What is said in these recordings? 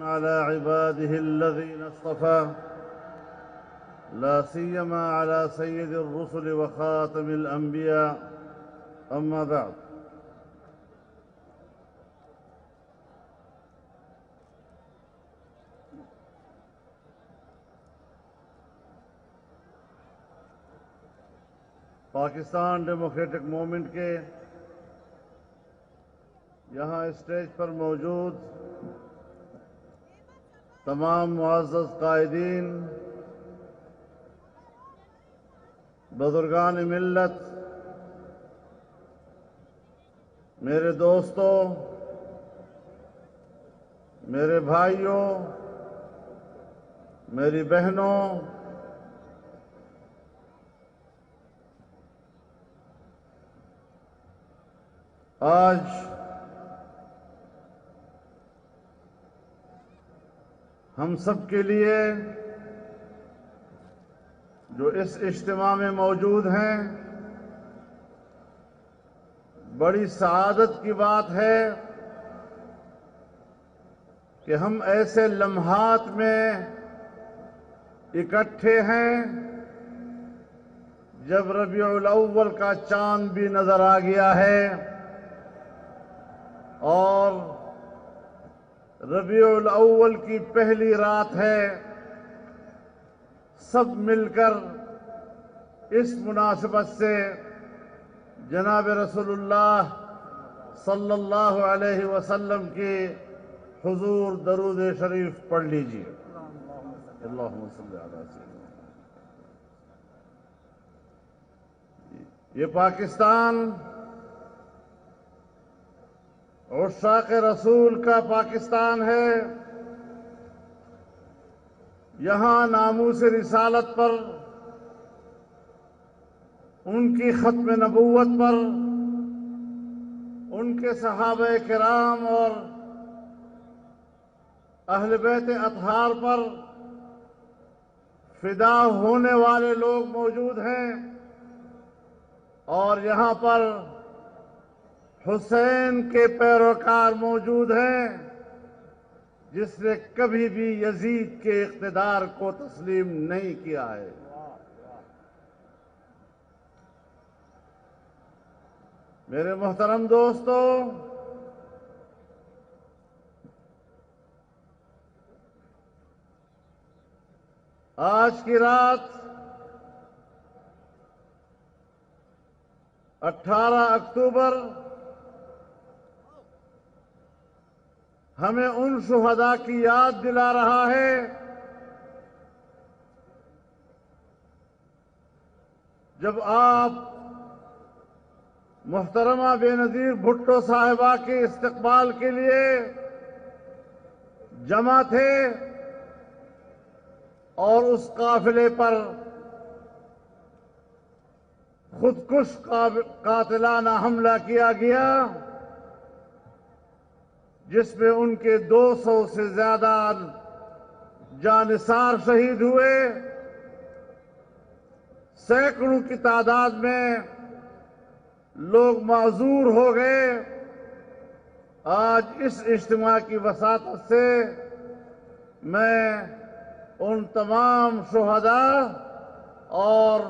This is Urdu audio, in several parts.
على عباده الذين اصطفى لا سيما على سيد الرسل وخاتم الأنبياء أما بعد پاکستان ڈیموکریٹک موومنٹ کے یہاں اسٹیج پر موجود تمام معزز قائدین، بزرگان ملت، میرے دوستوں، میرے بھائیوں، میری بہنوں، آج ہم سب کے لیے جو اس اجتماع میں موجود ہیں بڑی سعادت کی بات ہے کہ ہم ایسے لمحات میں اکٹھے ہیں جب ربیع الاول کا چاند بھی نظر آ گیا ہے اور ربیع الاول کی پہلی رات ہے۔ سب مل کر اس مناسبت سے جناب رسول اللہ صلی اللہ علیہ وسلم کی حضور درود شریف پڑھ لیجیے۔ اللہم صلی علی سیدنا۔ یہ پاکستان عشاق رسول کا پاکستان ہے۔ یہاں ناموس رسالت پر، ان کی ختم نبوت پر، ان کے صحابہ کرام اور اہل بیت اطہار پر فدا ہونے والے لوگ موجود ہیں، اور یہاں پر حسین کے پیروکار موجود ہیں جس نے کبھی بھی یزید کے اقتدار کو تسلیم نہیں کیا ہے۔ میرے محترم دوستو، آج کی رات 18 اکتوبر ہمیں ان شہداء کی یاد دلا رہا ہے جب آپ محترمہ بے نظیر بھٹو صاحبہ کے استقبال کے لیے جمع تھے اور اس قافلے پر خودکش قاتلانہ حملہ کیا گیا جس میں ان کے 200 سے زیادہ جانثار شہید ہوئے، سینکڑوں کی تعداد میں لوگ معذور ہو گئے۔ آج اس اجتماع کی وساطت سے میں ان تمام شہداء اور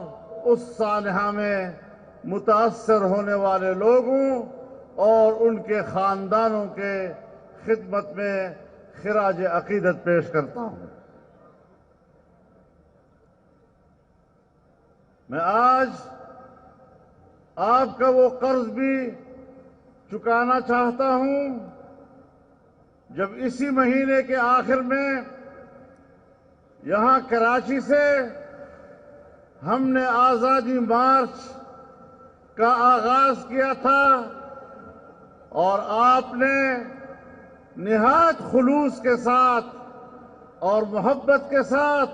اس سانحہ میں متاثر ہونے والے لوگوں اور ان کے خاندانوں کے خدمت میں خراج عقیدت پیش کرتا ہوں۔ میں آج آپ کا وہ قرض بھی چکانا چاہتا ہوں جب اسی مہینے کے آخر میں یہاں کراچی سے ہم نے آزادی مارچ کا آغاز کیا تھا اور آپ نے نہایت خلوص کے ساتھ اور محبت کے ساتھ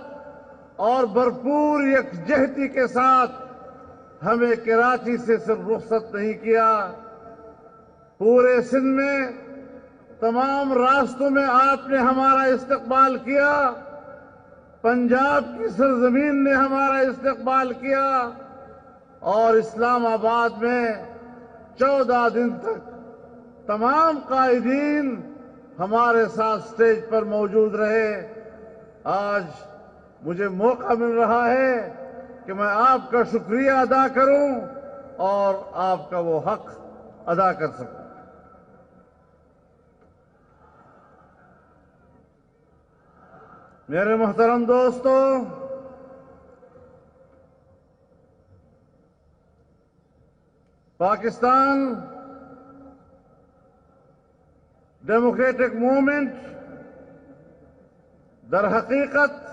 اور بھرپور یکجہتی کے ساتھ ہمیں کراچی سے صرف رخصت نہیں کیا، پورے سندھ میں تمام راستوں میں آپ نے ہمارا استقبال کیا، پنجاب کی سرزمین نے ہمارا استقبال کیا، اور اسلام آباد میں 14 دن تک تمام قائدین ہمارے ساتھ سٹیج پر موجود رہے۔ آج مجھے موقع مل رہا ہے کہ میں آپ کا شکریہ ادا کروں اور آپ کا وہ حق ادا کر سکوں۔ میرے محترم دوستو، پاکستان ڈیموکریٹک موومنٹ در حقیقت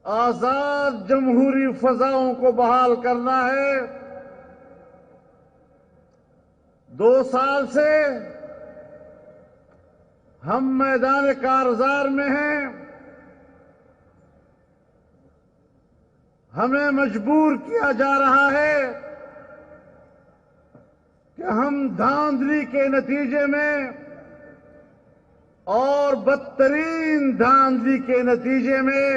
آزاد جمہوری فضاؤں کو بحال کرنا ہے۔ 2 سال سے ہم میدان کارزار میں ہیں۔ ہمیں مجبور کیا جا رہا ہے کہ ہم دھاندلی کے نتیجے میں اور بدترین دھاندلی کے نتیجے میں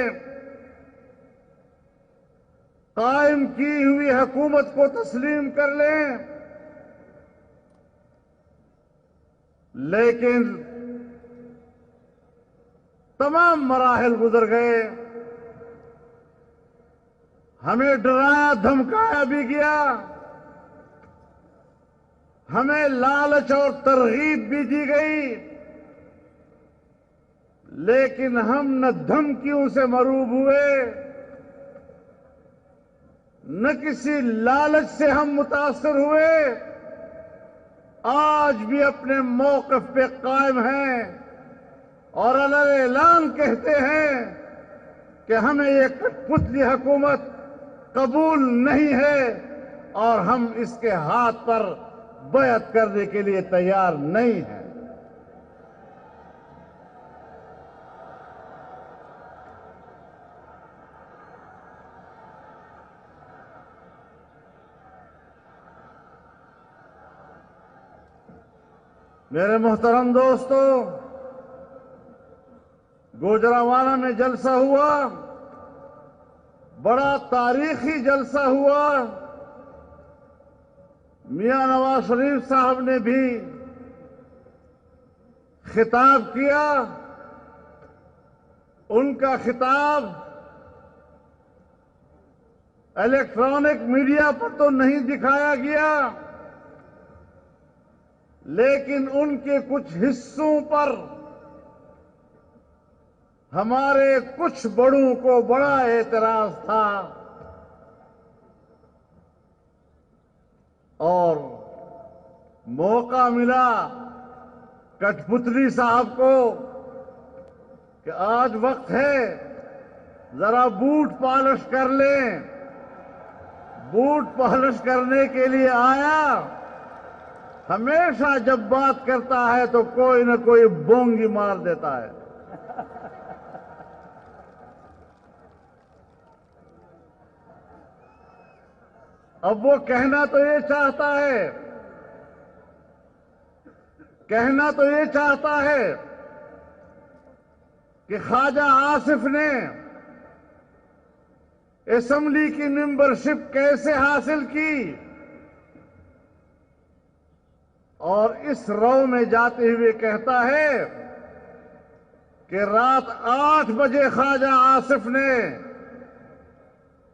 قائم کی ہوئی حکومت کو تسلیم کر لیں، لیکن تمام مراحل گزر گئے۔ ہمیں ڈرایا دھمکایا بھی گیا، ہمیں لالچ اور ترغیب بھی دی گئی، لیکن ہم نہ دھمکیوں سے مروب ہوئے، نہ کسی لالچ سے ہم متاثر ہوئے۔ آج بھی اپنے موقف پہ قائم ہیں اور اعلان کہتے ہیں کہ ہمیں یہ کٹ پتلی حکومت قبول نہیں ہے اور ہم اس کے ہاتھ پر بیعت کرنے کے لیے تیار نہیں ہیں۔ میرے محترم دوستو، گوجرانوالہ میں جلسہ ہوا، بڑا تاریخی جلسہ ہوا۔ میاں نواز شریف صاحب نے بھی خطاب کیا۔ ان کا خطاب الیکٹرانک میڈیا پر تو نہیں دکھایا گیا، لیکن ان کے کچھ حصوں پر ہمارے کچھ بڑوں کو بڑا اعتراض تھا اور موقع ملا کٹ پتلی صاحب کو کہ آج وقت ہے ذرا بوٹ پالش کر لیں۔ بوٹ پالش کرنے کے لیے آیا۔ ہمیشہ جب بات کرتا ہے تو کوئی نہ کوئی بونگی مار دیتا ہے۔ اب وہ کہنا تو یہ چاہتا ہے کہ خواجہ آصف نے اسمبلی کی ممبرشپ کیسے حاصل کی، اور اس رو میں جاتے ہوئے کہتا ہے کہ رات 8 بجے خواجہ آصف نے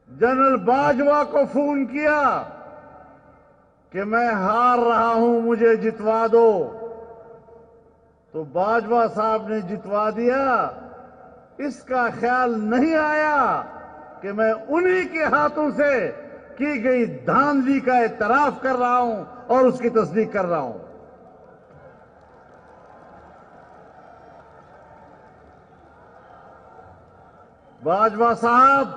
جنرل باجوہ کو فون کیا کہ میں ہار رہا ہوں، مجھے جتوا دو۔ تو باجوہ صاحب نے جتوا دیا۔ اس کا خیال نہیں آیا کہ میں انہی کے ہاتھوں سے کی گئی دھاندلی کا اعتراف کر رہا ہوں اور اس کی تصدیق کر رہا ہوں۔ باجوہ صاحب،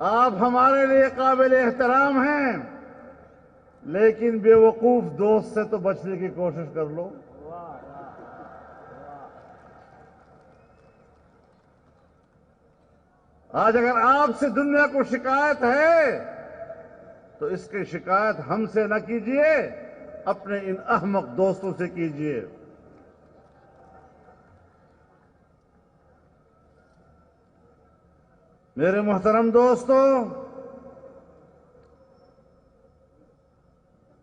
آپ ہمارے لیے قابل احترام ہیں، لیکن بے وقوف دوست سے تو بچنے کی کوشش کر لو۔ آج اگر آپ سے دنیا کو شکایت ہے تو اس کی شکایت ہم سے نہ کیجیے، اپنے ان احمق دوستوں سے کیجیے۔ میرے محترم دوستو،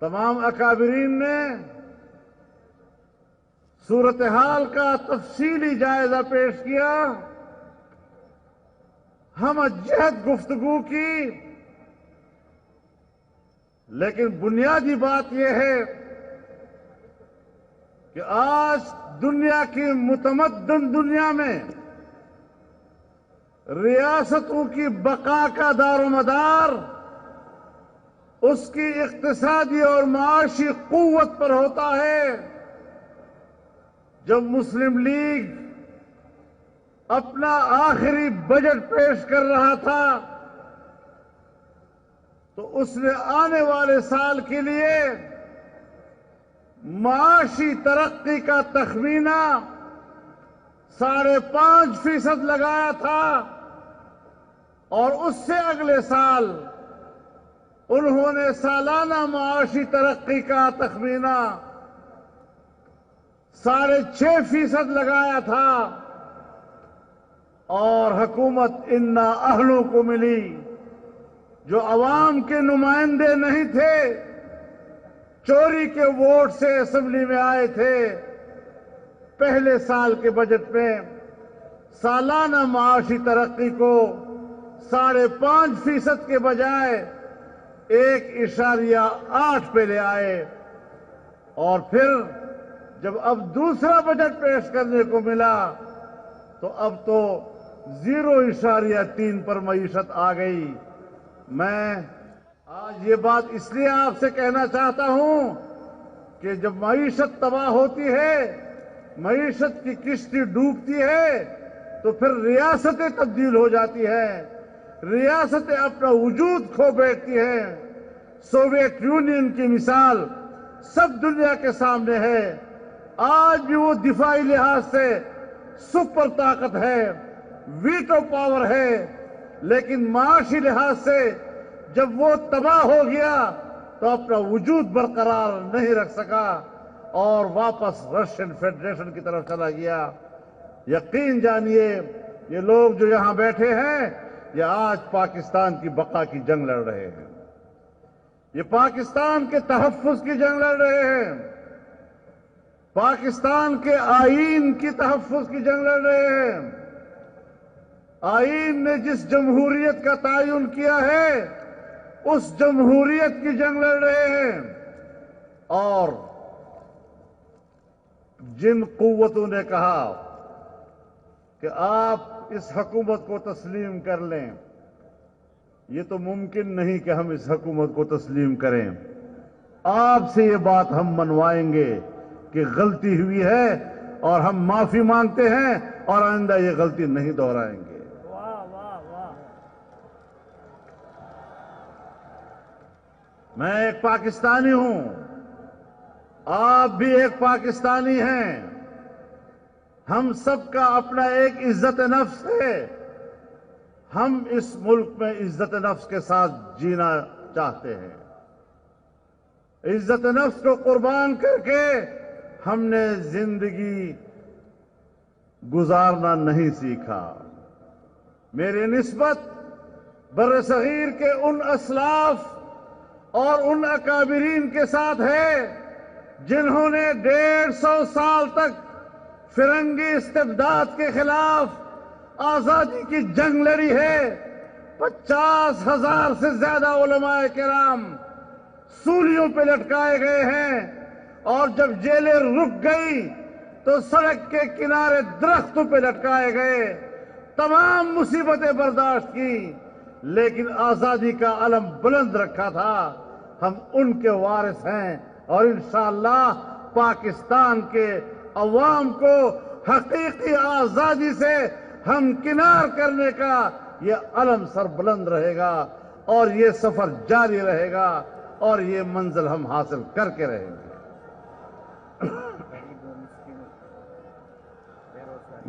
تمام اکابرین نے صورتحال کا تفصیلی جائزہ پیش کیا، ہم جہد گفتگو کی، لیکن بنیادی بات یہ ہے کہ آج دنیا کی متمدن دنیا میں ریاستوں کی بقا کا دار و مدار اس کی اقتصادی اور معاشی قوت پر ہوتا ہے۔ جب مسلم لیگ اپنا آخری بجٹ پیش کر رہا تھا تو اس نے آنے والے سال کے لیے معاشی ترقی کا تخمینہ 5.5% لگایا تھا، اور اس سے اگلے سال انہوں نے سالانہ معاشی ترقی کا تخمینہ 6.5% لگایا تھا، اور حکومت انا اہلوں کو ملی جو عوام کے نمائندے نہیں تھے، چوری کے ووٹ سے اسمبلی میں آئے تھے۔ پہلے سال کے بجٹ میں سالانہ معاشی ترقی کو 5.5% کے بجائے 1.8 پہ لے آئے، اور پھر جب اب دوسرا بجٹ پیش کرنے کو ملا تو اب تو 0.3 پر معیشت آ گئی۔ میں آج یہ بات اس لیے آپ سے کہنا چاہتا ہوں کہ جب معیشت تباہ ہوتی ہے، معیشت کی کشتی ڈوبتی ہے، تو پھر ریاستیں تبدیل ہو جاتی ہیں، ریاستیں اپنا وجود کھو بیٹھتی ہیں۔ سوویت یونین کی مثال سب دنیا کے سامنے ہے، آج بھی وہ دفاعی لحاظ سے سپر طاقت ہے، ویٹو پاور ہے، لیکن معاشی لحاظ سے جب وہ تباہ ہو گیا تو اپنا وجود برقرار نہیں رکھ سکا اور واپس رشین فیڈریشن کی طرف چلا گیا۔ یقین جانیے یہ لوگ جو یہاں بیٹھے ہیں یہ آج پاکستان کی بقا کی جنگ لڑ رہے ہیں، یہ پاکستان کے تحفظ کی جنگ لڑ رہے ہیں، پاکستان کے آئین کی تحفظ کی جنگ لڑ رہے ہیں۔ آئین نے جس جمہوریت کا تعین کیا ہے اس جمہوریت کی جنگ لڑ رہے ہیں، اور جن قوتوں نے کہا کہ آپ اس حکومت کو تسلیم کر لیں، یہ تو ممکن نہیں کہ ہم اس حکومت کو تسلیم کریں۔ آپ سے یہ بات ہم منوائیں گے کہ غلطی ہوئی ہے اور ہم معافی مانگتے ہیں اور آئندہ یہ غلطی نہیں دہرائیں گے۔ میں ایک پاکستانی ہوں، آپ بھی ایک پاکستانی ہیں، ہم سب کا اپنا ایک عزت نفس ہے، ہم اس ملک میں عزت نفس کے ساتھ جینا چاہتے ہیں۔ عزت نفس کو قربان کر کے ہم نے زندگی گزارنا نہیں سیکھا۔ میری نسبت برصغیر کے ان اسلاف اور ان اکابرین کے ساتھ ہے جنہوں نے 150 سال تک فرنگی استبداد کے خلاف آزادی کی جنگ لڑی ہے۔ 50,000 سے زیادہ علماء کرام سولیوں پہ لٹکائے گئے ہیں، اور جب جیلیں رک گئی تو سڑک کے کنارے درختوں پہ لٹکائے گئے، تمام مصیبتیں برداشت کی، لیکن آزادی کا علم بلند رکھا تھا۔ ہم ان کے وارث ہیں، اور انشاءاللہ پاکستان کے عوام کو حقیقی آزادی سے ہمکنار کرنے کا یہ علم سر بلند رہے گا، اور یہ سفر جاری رہے گا، اور یہ منزل ہم حاصل کر کے رہیں گے۔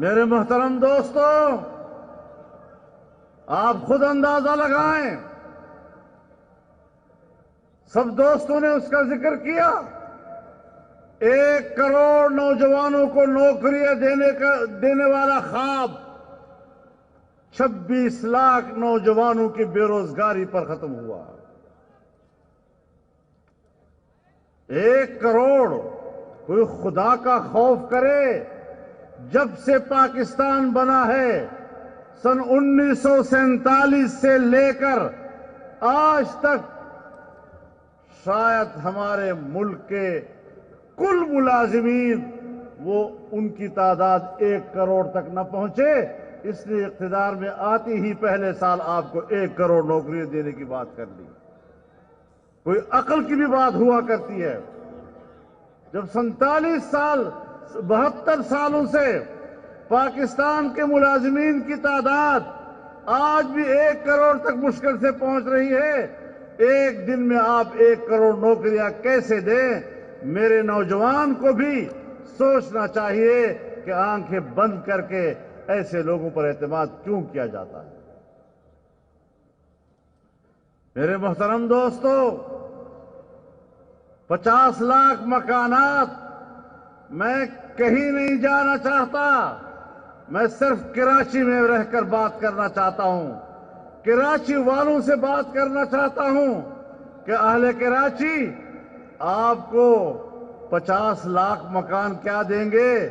میرے محترم دوستو، آپ خود اندازہ لگائیں، سب دوستوں نے اس کا ذکر کیا، 1 کروڑ نوجوانوں کو نوکریاں دینے والا خواب 26 لاکھ نوجوانوں کی بے روزگاری پر ختم ہوا۔ 1 کروڑ کوئی خدا کا خوف کرے. جب سے پاکستان بنا ہے سن 1947 سے لے کر آج تک شاید ہمارے ملک کے کل ملازمین وہ ان کی تعداد 1 کروڑ تک نہ پہنچے. اس لیے اقتدار میں آتی ہی پہلے سال آپ کو 1 کروڑ نوکریاں دینے کی بات کر لی. کوئی عقل کی بھی بات ہوا کرتی ہے. جب 47 سال 72 سالوں سے پاکستان کے ملازمین کی تعداد آج بھی 1 کروڑ تک مشکل سے پہنچ رہی ہے, ایک دن میں آپ 1 کروڑ نوکریاں کیسے دیں؟ میرے نوجوان کو بھی سوچنا چاہیے کہ آنکھیں بند کر کے ایسے لوگوں پر اعتماد کیوں کیا جاتا ہے. میرے محترم دوستو, 50 لاکھ مکانات میں کہیں نہیں جانا چاہتا. میں صرف کراچی میں رہ کر بات کرنا چاہتا ہوں. کراچی والوں سے بات کرنا چاہتا ہوں کہ اہل کراچی آپ کو 50 لاکھ مکان کیا دیں گے؟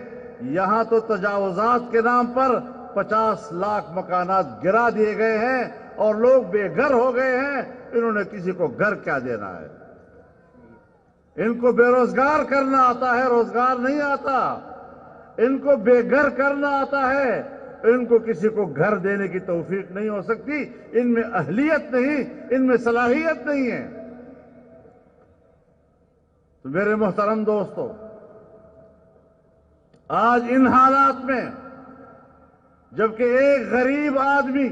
یہاں تو تجاوزات کے نام پر 50 لاکھ مکانات گرا دیے گئے ہیں اور لوگ بے گھر ہو گئے ہیں. انہوں نے کسی کو گھر کیا دینا ہے؟ ان کو بے روزگار کرنا آتا ہے, روزگار نہیں آتا. ان کو بے گھر کرنا آتا ہے, ان کو کسی کو گھر دینے کی توفیق نہیں ہو سکتی. ان میں اہلیت نہیں, ان میں صلاحیت نہیں ہے. تو میرے محترم دوستو, آج ان حالات میں جبکہ ایک غریب آدمی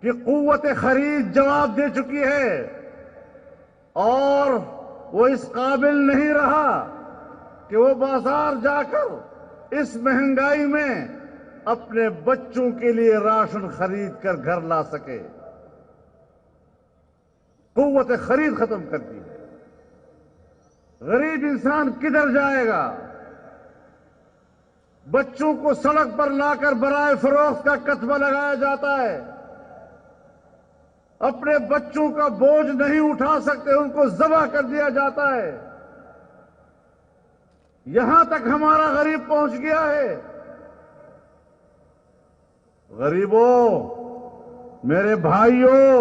کی قوت خرید جواب دے چکی ہے اور وہ اس قابل نہیں رہا کہ وہ بازار جا کر اس مہنگائی میں اپنے بچوں کے لیے راشن خرید کر گھر لا سکے. قوت خرید ختم کر دی ہے. غریب انسان کدھر جائے گا؟ بچوں کو سڑک پر لا کر برائے فروخت کا کتبہ لگایا جاتا ہے. اپنے بچوں کا بوجھ نہیں اٹھا سکتے, ان کو ذبح کر دیا جاتا ہے. یہاں تک ہمارا غریب پہنچ گیا ہے. غریبوں, میرے بھائیوں,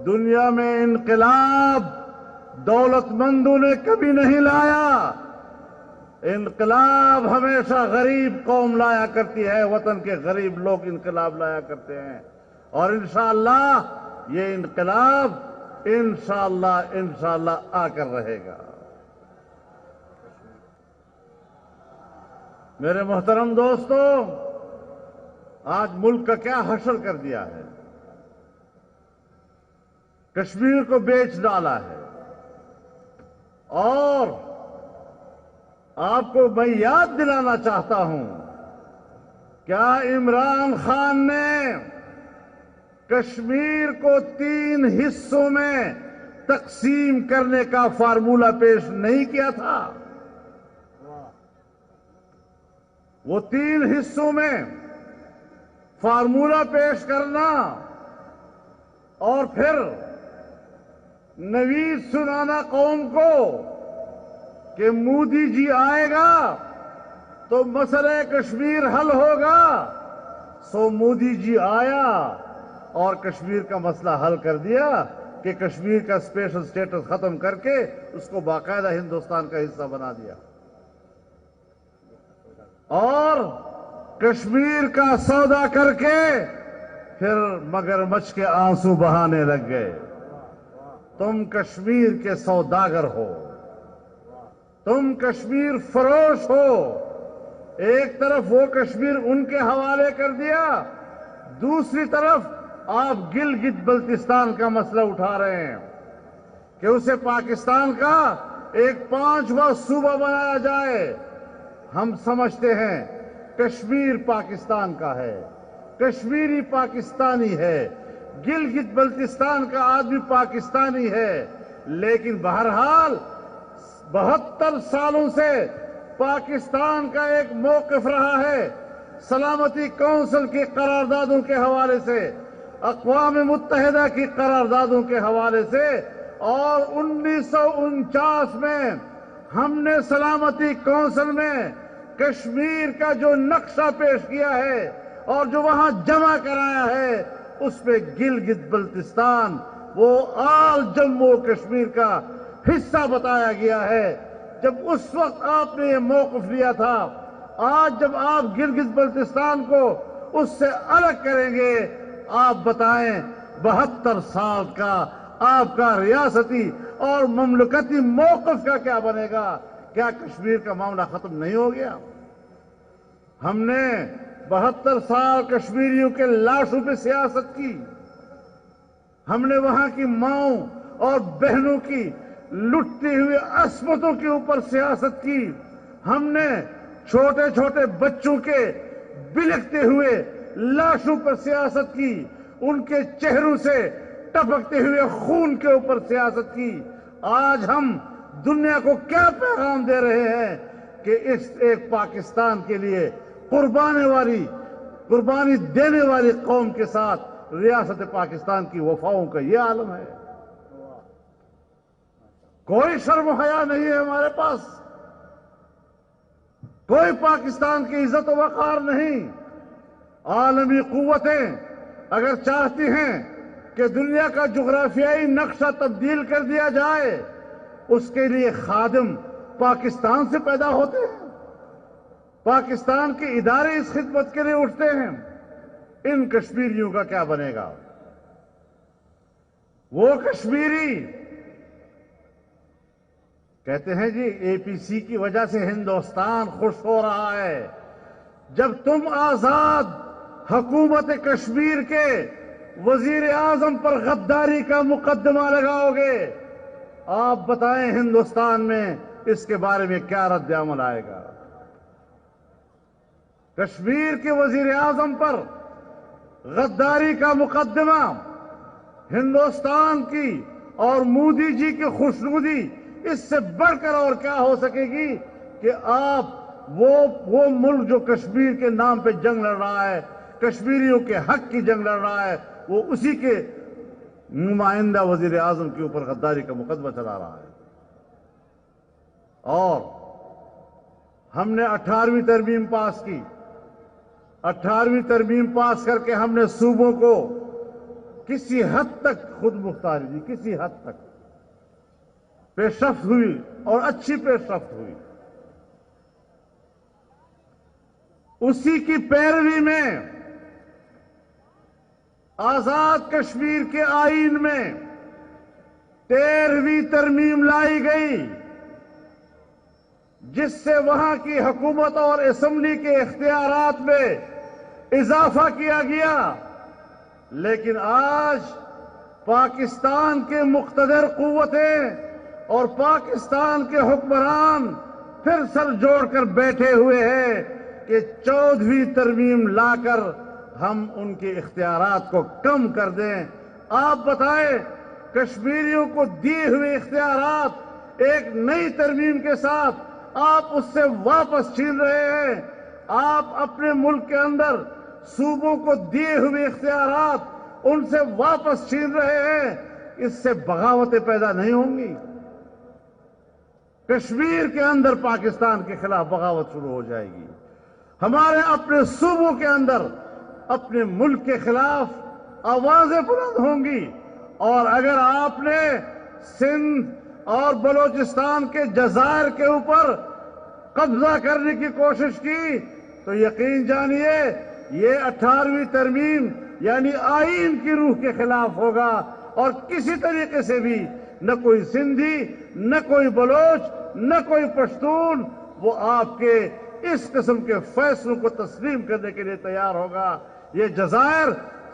دنیا میں انقلاب دولت مندوں نے کبھی نہیں لایا. انقلاب ہمیشہ غریب قوم لایا کرتی ہے. وطن کے غریب لوگ انقلاب لایا کرتے ہیں. اور انشاءاللہ یہ انقلاب انشاءاللہ آ کر رہے گا. میرے محترم دوستو, آج ملک کا کیا حشر کر دیا ہے. کشمیر کو بیچ ڈالا ہے. اور آپ کو میں یاد دلانا چاہتا ہوں, کیا عمران خان نے کشمیر کو 3 حصوں میں تقسیم کرنے کا فارمولہ پیش نہیں کیا تھا؟ وہ 3 حصوں میں فارمولہ پیش کرنا اور پھر نوید سنانا قوم کو کہ مودی جی آئے گا تو مسئلہ کشمیر حل ہوگا. سو مودی جی آیا اور کشمیر کا مسئلہ حل کر دیا کہ کشمیر کا اسپیشل سٹیٹس ختم کر کے اس کو باقاعدہ ہندوستان کا حصہ بنا دیا. اور کشمیر کا سودا کر کے پھر مگرمچھ کے آنسو بہانے لگ گئے. تم کشمیر کے سوداگر ہو, تم کشمیر فروش ہو. ایک طرف وہ کشمیر ان کے حوالے کر دیا, دوسری طرف آپ گلگت بلتستان کا مسئلہ اٹھا رہے ہیں کہ اسے پاکستان کا ایک 5واں صوبہ بنایا جائے. ہم سمجھتے ہیں کشمیر پاکستان کا ہے, کشمیری پاکستانی ہے, گلگت بلتستان کا آدمی پاکستانی ہے. لیکن بہرحال 72 سالوں سے پاکستان کا ایک موقف رہا ہے سلامتی کونسل کی قراردادوں کے حوالے سے, اقوام متحدہ کی قراردادوں کے حوالے سے, اور 1949 میں ہم نے سلامتی کونسل میں کشمیر کا جو نقشہ پیش کیا ہے اور جو وہاں جمع کرایا ہے اس پہ گلگت بلتستان وہ آل جموں کشمیر کا حصہ بتایا گیا ہے۔ جب اس وقت آپ نے یہ موقف لیا تھا، آج جب آپ گلگت بلتستان کو اس سے الگ کریں گے، آپ بتائیں 72 سال کا آپ کا ریاستی اور مملکتی موقف کا کیا بنے گا؟ کیا کشمیر کا معاملہ ختم نہیں ہو گیا؟ ہم نے 72 سال کشمیریوں کے لاشوں پہ سیاست کی، ہم نے وہاں کی ماؤں اور بہنوں کی لٹتی ہوئی عصمتوں کے اوپر سیاست کی، ہم نے چھوٹے چھوٹے بچوں کے بلکتے ہوئے لاشوں پر سیاست کی، ان کے چہروں سے ٹپکتے ہوئے خون کے اوپر سیاست کی۔ آج ہم دنیا کو کیا پیغام دے رہے ہیں کہ اس ایک پاکستان کے لیے قربانی دینے والی قوم کے ساتھ ریاست پاکستان کی وفاؤں کا یہ عالم ہے۔ کوئی شرم و حیا نہیں ہے ہمارے پاس، کوئی پاکستان کی عزت و وقار نہیں۔ عالمی قوتیں اگر چاہتی ہیں کہ دنیا کا جغرافیائی نقشہ تبدیل کر دیا جائے، اس کے لیے خادم پاکستان سے پیدا ہوتے ہیں، پاکستان کے ادارے اس خدمت کے لیے اٹھتے ہیں۔ ان کشمیریوں کا کیا بنے گا؟ وہ کشمیری کہتے ہیں جی اے پی سی کی وجہ سے ہندوستان خوش ہو رہا ہے۔ جب تم آزاد حکومت کشمیر کے وزیر اعظم پر غداری کا مقدمہ لگاؤ گے، آپ بتائیں ہندوستان میں اس کے بارے میں کیا رد عمل آئے گا؟ کشمیر کے وزیر اعظم پر غداری کا مقدمہ ہندوستان کی اور مودی جی کی خوشنودی اس سے بڑھ کر اور کیا ہو سکے گی کہ آپ وہ ملک جو کشمیر کے نام پہ جنگ لڑ رہا ہے، کشمیریوں کے حق کی جنگ لڑ رہا ہے، وہ اسی کے نمائندہ وزیر اعظم کے اوپر غداری کا مقدمہ چلا رہا ہے۔ اور ہم نے 18ویں ترمیم پاس کی، 18ویں ترمیم پاس کر کے ہم نے صوبوں کو کسی حد تک خود مختاری دی، کسی حد تک پیش رفت ہوئی اور اچھی پیش رفت ہوئی۔ اسی کی پیروی میں آزاد کشمیر کے آئین میں 13ویں ترمیم لائی گئی، جس سے وہاں کی حکومت اور اسمبلی کے اختیارات میں اضافہ کیا گیا۔ لیکن آج پاکستان کے مقتدر قوتیں اور پاکستان کے حکمران پھر سر جوڑ کر بیٹھے ہوئے ہیں کہ 14ویں ترمیم لا کر ہم ان کے اختیارات کو کم کر دیں۔ آپ بتائیں کشمیریوں کو دیے ہوئے اختیارات ایک نئی ترمیم کے ساتھ آپ اس سے واپس چھین رہے ہیں۔ آپ اپنے ملک کے اندر صوبوں کو دیے ہوئے اختیارات ان سے واپس چھین رہے ہیں۔ اس سے بغاوتیں پیدا نہیں ہوں گی؟ کشمیر کے اندر پاکستان کے خلاف بغاوت شروع ہو جائے گی، ہمارے اپنے صوبوں کے اندر اپنے ملک کے خلاف آوازیں بلند ہوں گی۔ اور اگر آپ نے سندھ اور بلوچستان کے جزائر کے اوپر قبضہ کرنے کی کوشش کی تو یقین جانیے یہ 18ویں ترمیم یعنی آئین کی روح کے خلاف ہوگا، اور کسی طریقے سے بھی نہ کوئی سندھی، نہ کوئی بلوچ، نہ کوئی پشتون وہ آپ کے اس قسم کے فیصلوں کو تسلیم کرنے کے لیے تیار ہوگا۔ یہ جزائر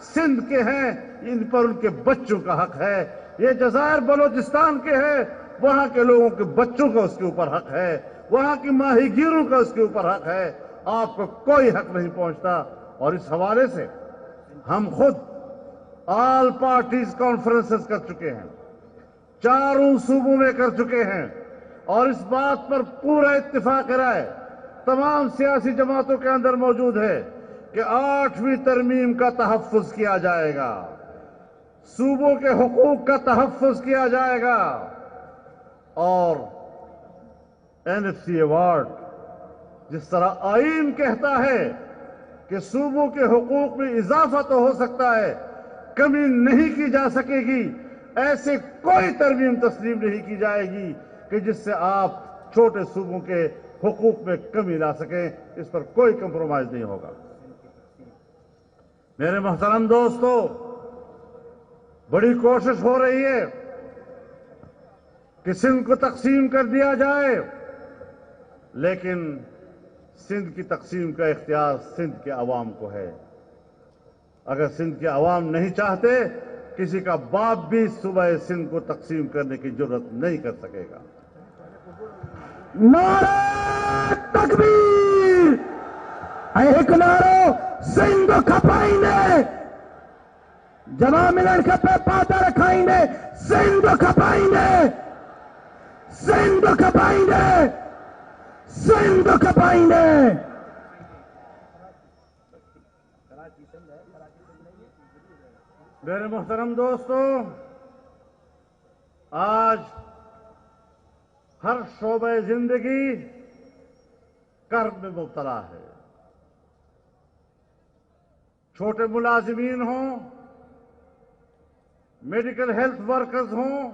سندھ کے ہیں، ان پر ان کے بچوں کا حق ہے۔ یہ جزائر بلوچستان کے ہیں، وہاں کے لوگوں کے بچوں کا اس کے اوپر حق ہے، وہاں کی ماہی گیروں کا اس کے اوپر حق ہے۔ آپ کو کوئی حق نہیں پہنچتا۔ اور اس حوالے سے ہم خود آل پارٹیز کانفرنسز کر چکے ہیں، 4 صوبوں میں کر چکے ہیں، اور اس بات پر پورا اتفاق رائے تمام سیاسی جماعتوں کے اندر موجود ہے کہ 8ویں ترمیم کا تحفظ کیا جائے گا، صوبوں کے حقوق کا تحفظ کیا جائے گا، اور NFC ایوارڈ، جس طرح آئین کہتا ہے کہ صوبوں کے حقوق میں اضافہ تو ہو سکتا ہے، کمی نہیں کی جا سکے گی، ایسے کوئی ترمیم تسلیم نہیں کی جائے گی کہ جس سے آپ چھوٹے صوبوں کے حقوق میں کمی لا سکیں۔ اس پر کوئی کمپرومائز نہیں ہوگا۔ میرے محترم دوستو، بڑی کوشش ہو رہی ہے کہ سندھ کو تقسیم کر دیا جائے، لیکن سندھ کی تقسیم کا اختیار سندھ کے عوام کو ہے۔ اگر سندھ کے عوام نہیں چاہتے، کسی کا باپ بھی صوبہ سندھ کو تقسیم کرنے کی جرات نہیں کر سکے گا۔ نعرہ تکبیر! ایک نعرہ سندھ کھپائیں گے، جمع ملن کھپے پاتا رکھائیں گے، سندھ کھپائیں گے، سندھ کھپائیں گے، سندھ کھپائیں گے۔ میرے محترم دوستو، آج ہر شعبہ زندگی کرب میں مبتلا ہے۔ چھوٹے ملازمین ہوں، میڈیکل ہیلتھ ورکرز ہوں،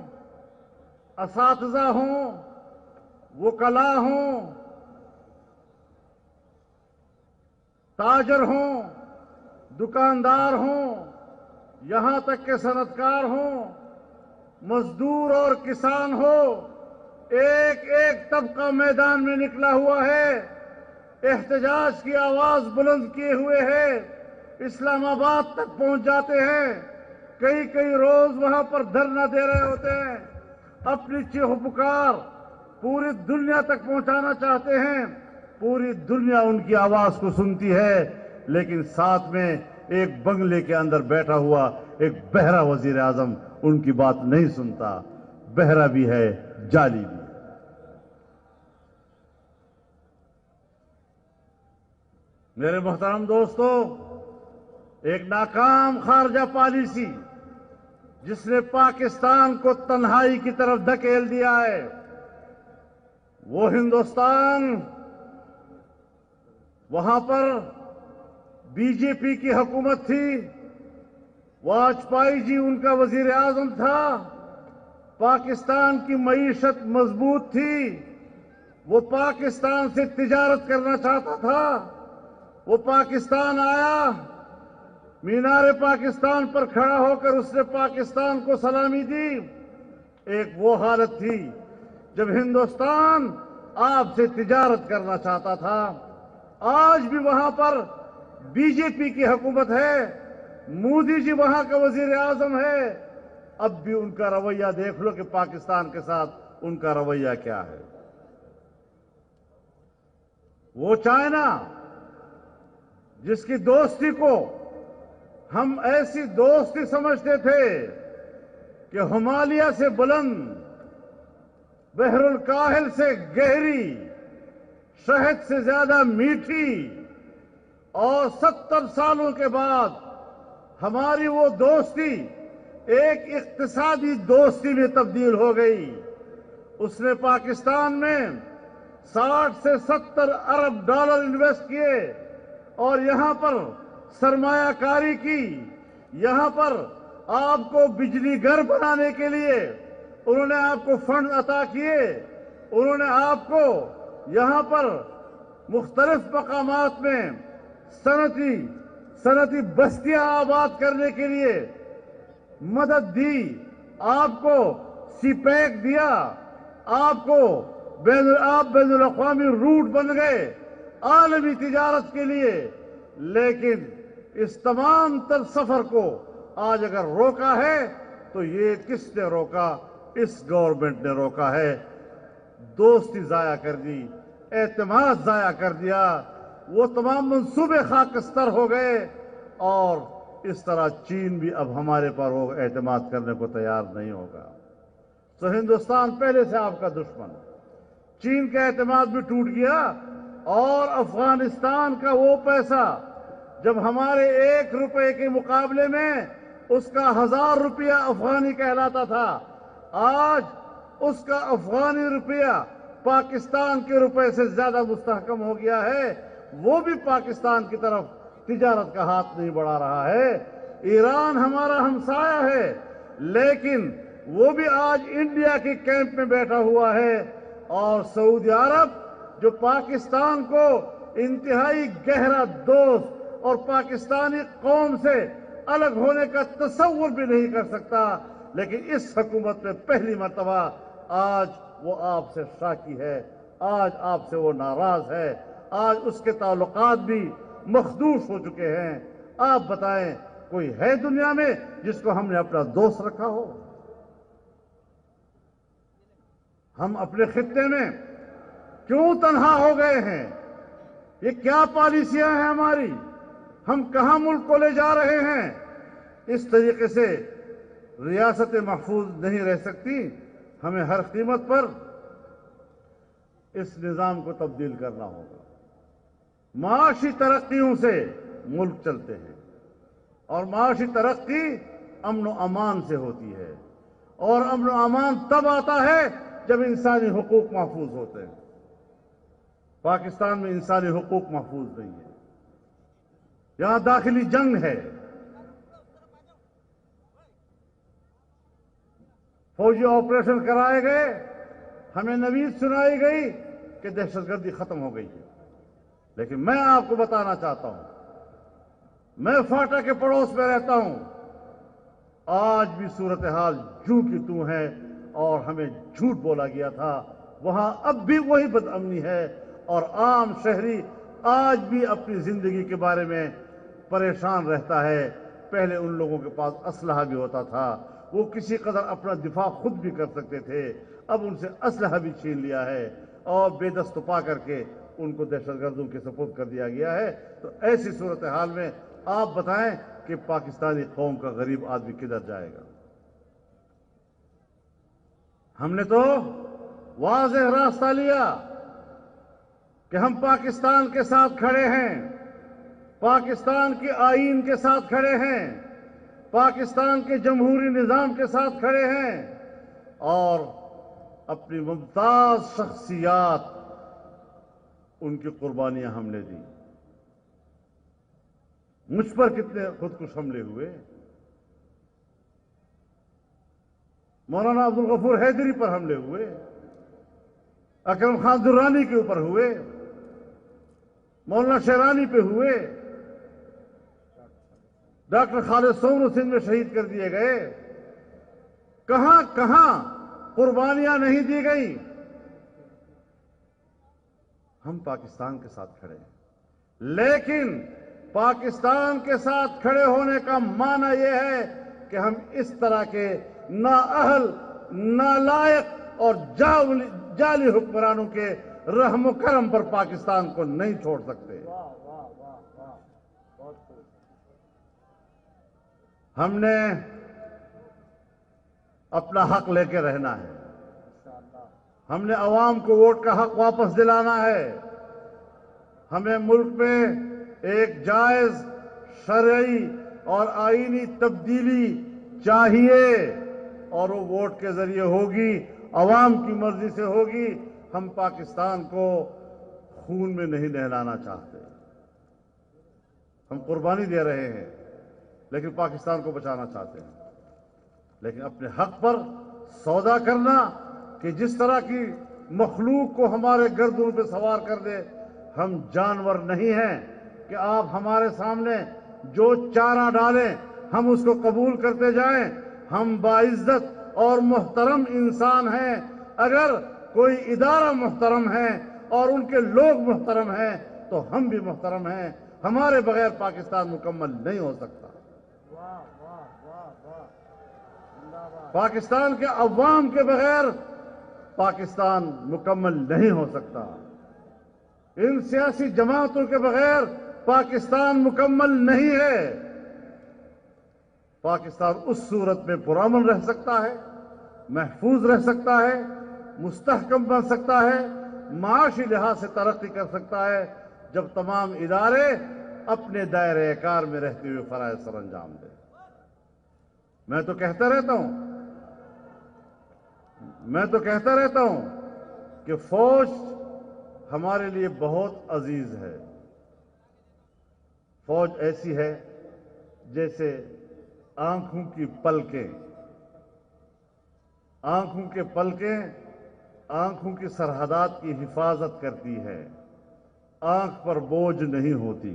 اساتذہ ہوں، وکلاء ہوں، تاجر ہوں، دکاندار ہوں، یہاں تک کہ صنعت کار ہوں، مزدور اور کسان ہو، ایک ایک طبقہ میدان میں نکلا ہوا ہے، احتجاج کی آواز بلند کیے ہوئے ہے، اسلام آباد تک پہنچ جاتے ہیں، کئی روز وہاں پر دھرنا دے رہے ہوتے ہیں، اپنی چیخ پکار پوری دنیا تک پہنچانا چاہتے ہیں۔ پوری دنیا ان کی آواز کو سنتی ہے، لیکن ساتھ میں ایک بنگلے کے اندر بیٹھا ہوا ایک بہرا وزیر اعظم ان کی بات نہیں سنتا، بہرا بھی ہے، جعلی بھی ہے۔ میرے محترم دوستو، ایک ناکام خارجہ پالیسی جس نے پاکستان کو تنہائی کی طرف دھکیل دیا ہے، وہ ہندوستان، وہاں پر بی جے پی کی حکومت تھی، واجپئی جی ان کا وزیر اعظم تھا، پاکستان کی معیشت مضبوط تھی، وہ پاکستان سے تجارت کرنا چاہتا تھا، وہ پاکستان آیا، مینار پاکستان پر کھڑا ہو کر اس نے پاکستان کو سلامی دی۔ ایک وہ حالت تھی جب ہندوستان آپ سے تجارت کرنا چاہتا تھا۔ آج بھی وہاں پر بی جے پی کی حکومت ہے، مودی جی وہاں کا وزیر اعظم ہے، اب بھی ان کا رویہ دیکھ لو کہ پاکستان کے ساتھ ان کا رویہ کیا ہے۔ وہ چائنا جس کی دوستی کو ہم ایسی دوستی سمجھتے تھے کہ ہمالیہ سے بلند، بحر الکاہل سے گہری، شہد سے زیادہ میٹھی، اور 70 سالوں کے بعد ہماری وہ دوستی ایک اقتصادی دوستی میں تبدیل ہو گئی۔ اس نے پاکستان میں 60 سے 70 ارب ڈالر انویسٹ کیے اور یہاں پر سرمایہ کاری کی، یہاں پر آپ کو بجلی گھر بنانے کے لیے انہوں نے آپ کو فنڈ عطا کیے، انہوں نے آپ کو یہاں پر مختلف مقامات میں صنعتی بستیاں آباد کرنے کے لیے مدد دی، آپ کو سی پیک دیا، آپ کو بین الاقوامی روٹ بن گئے عالمی تجارت کے لیے۔ لیکن اس تمام تر سفر کو آج اگر روکا ہے تو یہ کس نے روکا؟ اس گورنمنٹ نے روکا ہے۔ دوستی ضائع کر دی، اعتماد ضائع کر دیا، وہ تمام منصوبے خاکستر ہو گئے، اور اس طرح چین بھی اب ہمارے پر اعتماد کرنے کو تیار نہیں ہوگا۔ تو ہندوستان پہلے سے آپ کا دشمن، چین کا اعتماد بھی ٹوٹ گیا، اور افغانستان کا وہ پیسہ جب ہمارے 1 روپے کے مقابلے میں اس کا 1000 روپیہ افغانی کہلاتا تھا، آج اس کا افغانی روپیہ پاکستان کے روپے سے زیادہ مستحکم ہو گیا ہے، وہ بھی پاکستان کی طرف تجارت کا ہاتھ نہیں بڑھا رہا ہے۔ ایران ہمارا ہمسایہ ہے، لیکن وہ بھی آج انڈیا کے کیمپ میں بیٹھا ہوا ہے، اور سعودی عرب جو پاکستان کو انتہائی گہرا دوست اور پاکستانی قوم سے الگ ہونے کا تصور بھی نہیں کر سکتا، لیکن اس حکومت میں پہلی مرتبہ آج وہ آپ سے شاکی ہے، آج آپ سے وہ ناراض ہے، آج اس کے تعلقات بھی مخدوش ہو چکے ہیں۔ آپ بتائیں، کوئی ہے دنیا میں جس کو ہم نے اپنا دوست رکھا ہو؟ ہم اپنے خطے میں کیوں تنہا ہو گئے ہیں؟ یہ کیا پالیسیاں ہیں ہماری؟ ہم کہاں ملک کو لے جا رہے ہیں؟ اس طریقے سے ریاست محفوظ نہیں رہ سکتی، ہمیں ہر قیمت پر اس نظام کو تبدیل کرنا ہوگا۔ معاشی ترقیوں سے ملک چلتے ہیں، اور معاشی ترقی امن و امان سے ہوتی ہے، اور امن و امان تب آتا ہے جب انسانی حقوق محفوظ ہوتے ہیں۔ پاکستان میں انسانی حقوق محفوظ نہیں ہے، یہاں داخلی جنگ ہے، فوجی آپریشن کرائے گئے، ہمیں نوید سنائی گئی کہ دہشت گردی ختم ہو گئی ہے، لیکن میں آپ کو بتانا چاہتا ہوں، میں فاٹا کے پڑوس میں رہتا ہوں، آج بھی صورتحال جوں کی توں ہے، اور ہمیں جھوٹ بولا گیا تھا، وہاں اب بھی وہی بد امنی ہے، اور عام شہری آج بھی اپنی زندگی کے بارے میں پریشان رہتا ہے۔ پہلے ان لوگوں کے پاس اسلحہ بھی ہوتا تھا، وہ کسی قدر اپنا دفاع خود بھی کر سکتے تھے، اب ان سے اسلحہ بھی چھین لیا ہے، اور بے دست پا کر کے ان کو دہشت گردوں کے سپرد کر دیا گیا ہے۔ تو ایسی صورتحال میں آپ بتائیں کہ پاکستانی قوم کا غریب آدمی کدھر جائے گا؟ ہم نے تو واضح راستہ لیا کہ ہم پاکستان کے ساتھ کھڑے ہیں، پاکستان کے آئین کے ساتھ کھڑے ہیں، پاکستان کے جمہوری نظام کے ساتھ کھڑے ہیں، اور اپنی ممتاز شخصیات، ان کی قربانیاں ہم نے دی۔ مجھ پر کتنے خودکش حملے ہوئے، مولانا عبدالغفور حیدری پر حملے ہوئے، اکرم خان درانی کے اوپر ہوئے، مولانا شیرانی پہ ہوئے، ڈاکٹر خالد سونو سندھ میں شہید کر دیے گئے، کہاں کہاں قربانیاں نہیں دی گئی؟ ہم پاکستان کے ساتھ کھڑے ہیں، لیکن پاکستان کے ساتھ کھڑے ہونے کا معنی یہ ہے کہ ہم اس طرح کے نااہل، نالائق اور جعلی حکمرانوں کے رحم و کرم پر پاکستان کو نہیں چھوڑ سکتے۔ ہم نے اپنا حق لے کے رہنا ہے، ہم نے عوام کو ووٹ کا حق واپس دلانا ہے، ہمیں ملک میں ایک جائز، شرعی اور آئینی تبدیلی چاہیے، اور وہ ووٹ کے ذریعے ہوگی، عوام کی مرضی سے ہوگی۔ ہم پاکستان کو خون میں نہیں نہلانا چاہتے، ہم قربانی دے رہے ہیں، لیکن پاکستان کو بچانا چاہتے ہیں۔ لیکن اپنے حق پر سودا کرنا کہ جس طرح کی مخلوق کو ہمارے گردوں پہ سوار کر دے، ہم جانور نہیں ہیں کہ آپ ہمارے سامنے جو چارہ ڈالیں ہم اس کو قبول کرتے جائیں۔ ہم باعزت اور محترم انسان ہیں، اگر کوئی ادارہ محترم ہے اور ان کے لوگ محترم ہیں تو ہم بھی محترم ہیں، ہمارے بغیر پاکستان مکمل نہیں ہو سکتا۔ پاکستان کے عوام کے بغیر پاکستان مکمل نہیں ہو سکتا، ان سیاسی جماعتوں کے بغیر پاکستان مکمل نہیں ہے۔ پاکستان اس صورت میں پرامن رہ سکتا ہے، محفوظ رہ سکتا ہے، مستحکم بن سکتا ہے، معاشی لحاظ سے ترقی کر سکتا ہے، جب تمام ادارے اپنے دائرۂ کار میں رہتے ہوئے فرائض سر انجام دیں۔ میں تو کہتا رہتا ہوں کہ فوج ہمارے لیے بہت عزیز ہے. فوج ایسی ہے جیسے آنکھوں کی پلکیں. آنکھوں کے پلکیں آنکھوں کی سرحدات کی حفاظت کرتی ہے. آنکھ پر بوجھ نہیں ہوتی.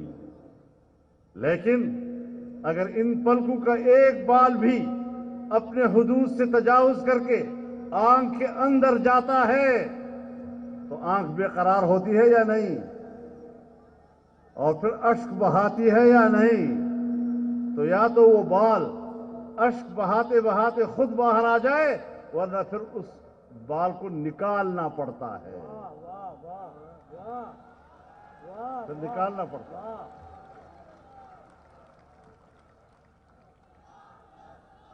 لیکن اگر ان پلکوں کا ایک بال بھی اپنے حدود سے تجاوز کر کے آنکھ کے اندر جاتا ہے تو آنکھ بے قرار ہوتی ہے یا نہیں, اور پھر اشک بہاتی ہے یا نہیں. تو یا تو وہ بال اشک بہاتے بہاتے خود باہر آ جائے, ورنہ پھر اس بال کو نکالنا پڑتا ہے. پھر نکالنا پڑتا ہے.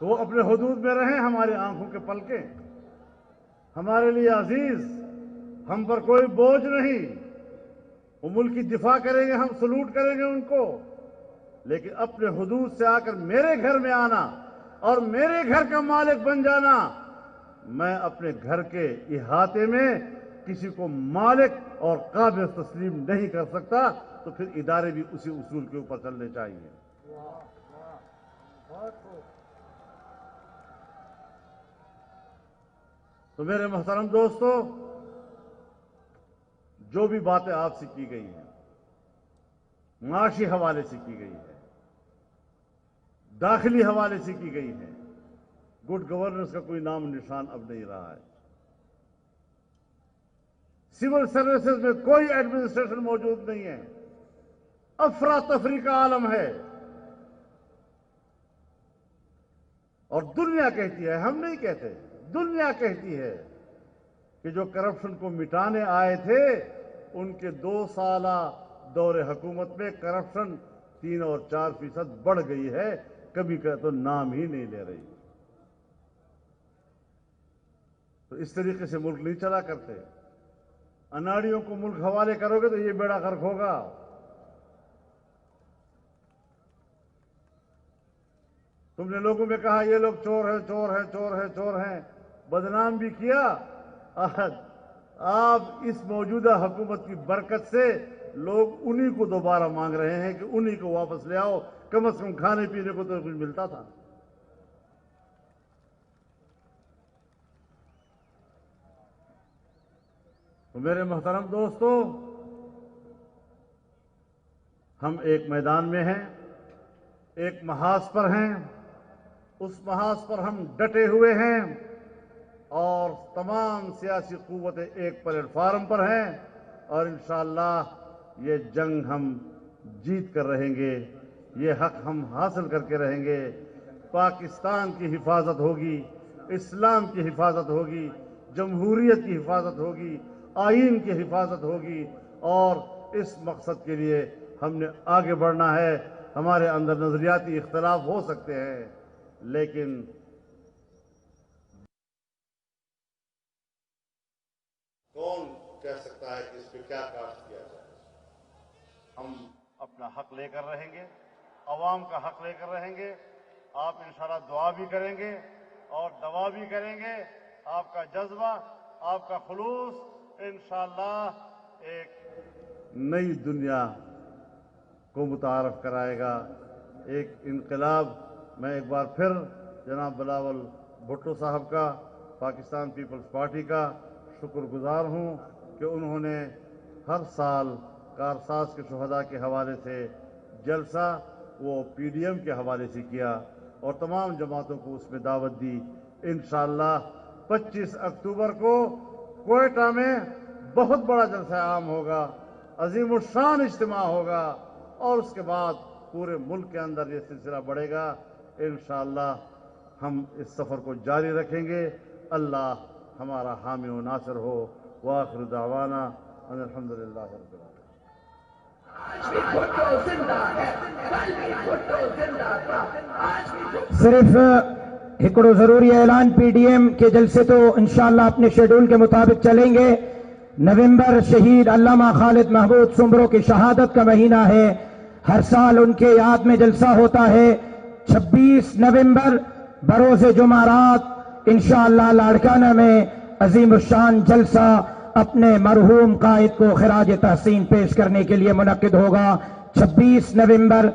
تو وہ اپنے حدود میں رہیں. ہماری آنکھوں کے پلکیں ہمارے لیے عزیز, ہم پر کوئی بوجھ نہیں. وہ ملک کی دفاع کریں گے, ہم سلوٹ کریں گے ان کو, لیکن اپنے حدود سے آ کر میرے گھر میں آنا اور میرے گھر کا مالک بن جانا, میں اپنے گھر کے احاطے میں کسی کو مالک اور قابل تسلیم نہیں کر سکتا. تو پھر ادارے بھی اسی اصول کے اوپر چلنے چاہیے. تو میرے محترم دوستو, جو بھی باتیں آپ سے کی گئی ہیں, معاشی حوالے سے کی گئی ہے, داخلی حوالے سے کی گئی ہے, گڈ گورننس کا کوئی نام نشان اب نہیں رہا ہے. سول سروسز میں کوئی ایڈمنسٹریشن موجود نہیں ہے. افراتفری کا عالم ہے. اور دنیا کہتی ہے, ہم نہیں کہتے, دنیا کہتی ہے کہ جو کرپشن کو مٹانے آئے تھے ان کے 2 سالہ دور حکومت میں کرپشن 3 اور 4% بڑھ گئی ہے. کبھی کا تو نام ہی نہیں لے رہی. تو اس طریقے سے ملک نہیں چلا کرتے. اناڑیوں کو ملک حوالے کرو گے تو یہ بیڑا غرق ہوگا. تم نے لوگوں میں کہا یہ لوگ چور ہیں, چور ہیں, چور ہیں, چور ہیں, بدنام بھی کیا. آپ اس موجودہ حکومت کی برکت سے لوگ انہی کو دوبارہ مانگ رہے ہیں کہ انہی کو واپس لے آؤ. کم از کم کھانے پینے کو تو کچھ ملتا تھا. تو میرے محترم دوستو, ہم ایک میدان میں ہیں, ایک محاذ پر ہیں. اس محاذ پر ہم ڈٹے ہوئے ہیں اور تمام سیاسی قوتیں ایک پلیٹ فارم پر ہیں, اور انشاءاللہ یہ جنگ ہم جیت کر رہیں گے. یہ حق ہم حاصل کر کے رہیں گے. پاکستان کی حفاظت ہوگی, اسلام کی حفاظت ہوگی, جمہوریت کی حفاظت ہوگی, آئین کی حفاظت ہوگی. اور اس مقصد کے لیے ہم نے آگے بڑھنا ہے. ہمارے اندر نظریاتی اختلاف ہو سکتے ہیں, لیکن کون کہہ سکتا ہے کہ اس پہ کیا کاشت کیا جائے. ہم اپنا حق لے کر رہیں گے, عوام کا حق لے کر رہیں گے. آپ انشاءاللہ دعا بھی کریں گے اور دوا بھی کریں گے. آپ کا جذبہ, آپ کا خلوص انشاءاللہ ایک نئی دنیا کو متعارف کرائے گا. ایک انقلاب. میں ایک بار پھر جناب بلاول بھٹو صاحب کا, پاکستان پیپلز پارٹی کا شکر گزار ہوں کہ انہوں نے ہر سال کارساز کے شہداء کے حوالے سے جلسہ وہ PDM کے حوالے سے کیا اور تمام جماعتوں کو اس میں دعوت دی. انشاءاللہ 25 اکتوبر کو کوئٹہ میں بہت بڑا جلسہ عام ہوگا, عظیم الشان اجتماع ہوگا, اور اس کے بعد پورے ملک کے اندر یہ سلسلہ بڑھے گا. انشاءاللہ ہم اس سفر کو جاری رکھیں گے. اللہ ہمارا حامی و ناصر ہو. وآخر دعوانا ان الحمدللہ رب العالمین. صرف ہکڑو ضروری اعلان PDM کے جلسے تو انشاءاللہ اپنے شیڈول کے مطابق چلیں گے. نومبر شہید علامہ خالد محمود سمبرو کی شہادت کا مہینہ ہے. ہر سال ان کے یاد میں جلسہ ہوتا ہے. 26 نومبر بروز جمعرات انشاءاللہ لاڑکانہ میں عظیم الشان جلسہ اپنے مرحوم قائد کو خراج تحسین پیش کرنے کے لیے منعقد ہوگا 26 نومبر